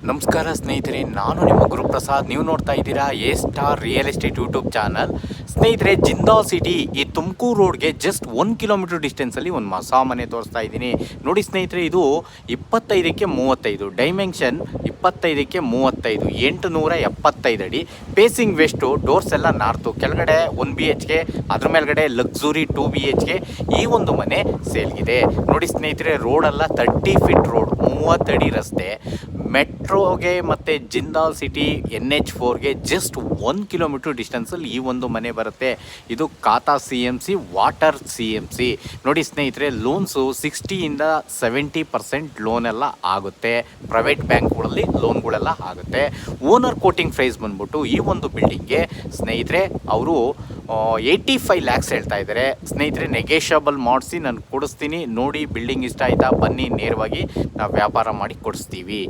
ನಮಸ್ಕಾರ ಸ್ನೇಹಿತರೆ, ನಾನು ನಿಮ್ಮ ಗುರುಪ್ರಸಾದ್. ನೀವು ನೋಡ್ತಾ ಇದ್ದೀರಾ A star real estate YouTube channel. ಸ್ನೇಹಿತರೆ, ಜಿಂದಾಲ್ ಸಿಟಿ ಈ ತುಮಕೂರು ರೋಡ್ಗೆ ಜಸ್ಟ್ 1 ಕಿಲೋಮೀಟರ್ ಡಿಸ್ಟೆನ್ಸಲ್ಲಿ ಒಂದು ಹೊಸ ಮನೆ ತೋರಿಸ್ತಾ ಇದ್ದೀನಿ. ನೋಡಿ ಸ್ನೇಹಿತರೆ, ಇದು 25ಕ್ಕೆ 35, ಡೈಮೆನ್ಷನ್ 25ಕ್ಕೆ 35, 875 ಅಡಿ, ಪೇಸಿಂಗ್ ವೆಸ್ಟು, ಡೋರ್ಸ್ ಎಲ್ಲ ನಾರ್ತು, ಕೆಳಗಡೆ 1 BHK, ಅದ್ರ ಮೇಲ್ಗಡೆ ಲಕ್ಸುರಿ 2 BHK. ಈ ಒಂದು ಮನೆ ಸೇಲ್ಗಿದೆ. ನೋಡಿ ಸ್ನೇಹಿತರೆ, ರೋಡೆಲ್ಲ 30 ಫೀಟ್ ರೋಡ್, 30 ಅಡಿ ರಸ್ತೆ. ಮೆಟ್ರೋಗೆ ಮತ್ತು ಜಿಂದಾಲ್ ಸಿಟಿ NH4ಗೆ ಜಸ್ಟ್ 1 ಕಿಲೋಮೀಟರ್ ಡಿಸ್ಟೆನ್ಸಲ್ಲಿ ಈ ಒಂದು ಮನೆ ಬರುತ್ತೆ. ಇದು ಖಾತಾ CMC, ವಾಟರ್ CMC. ನೋಡಿ ಸ್ನೇಹಿತರೆ, ಲೋನ್ಸು 60ಇಂದ 70% ಲೋನೆಲ್ಲ ಆಗುತ್ತೆ. ಪ್ರೈವೇಟ್ ಬ್ಯಾಂಕ್ಗಳಲ್ಲಿ ಲೋನ್ಗಳೆಲ್ಲ ಆಗುತ್ತೆ. ಓನರ್ ಕೋಟಿಂಗ್ ಪ್ರೈಸ್ ಬಂದ್ಬಿಟ್ಟು ಈ ಒಂದು ಬಿಲ್ಡಿಂಗ್ಗೆ ಸ್ನೇಹಿತರೆ ಅವರು 85 ಲ್ಯಾಕ್ಸ್ ಹೇಳ್ತಾ ಇದ್ದಾರೆ. ಸ್ನೇಹಿತರೆ, ನೆಗೆಷಬಲ್ ಮಾಡಿಸಿ ನಾನು ಕೊಡಿಸ್ತೀನಿ. ನೋಡಿ, ಬಿಲ್ಡಿಂಗ್ ಇಷ್ಟ ಆಯಿತಾ, ಬನ್ನಿ ನೇರವಾಗಿ ನಾವು ವ್ಯಾಪಾರ ಮಾಡಿ ಕೊಡಿಸ್ತೀವಿ.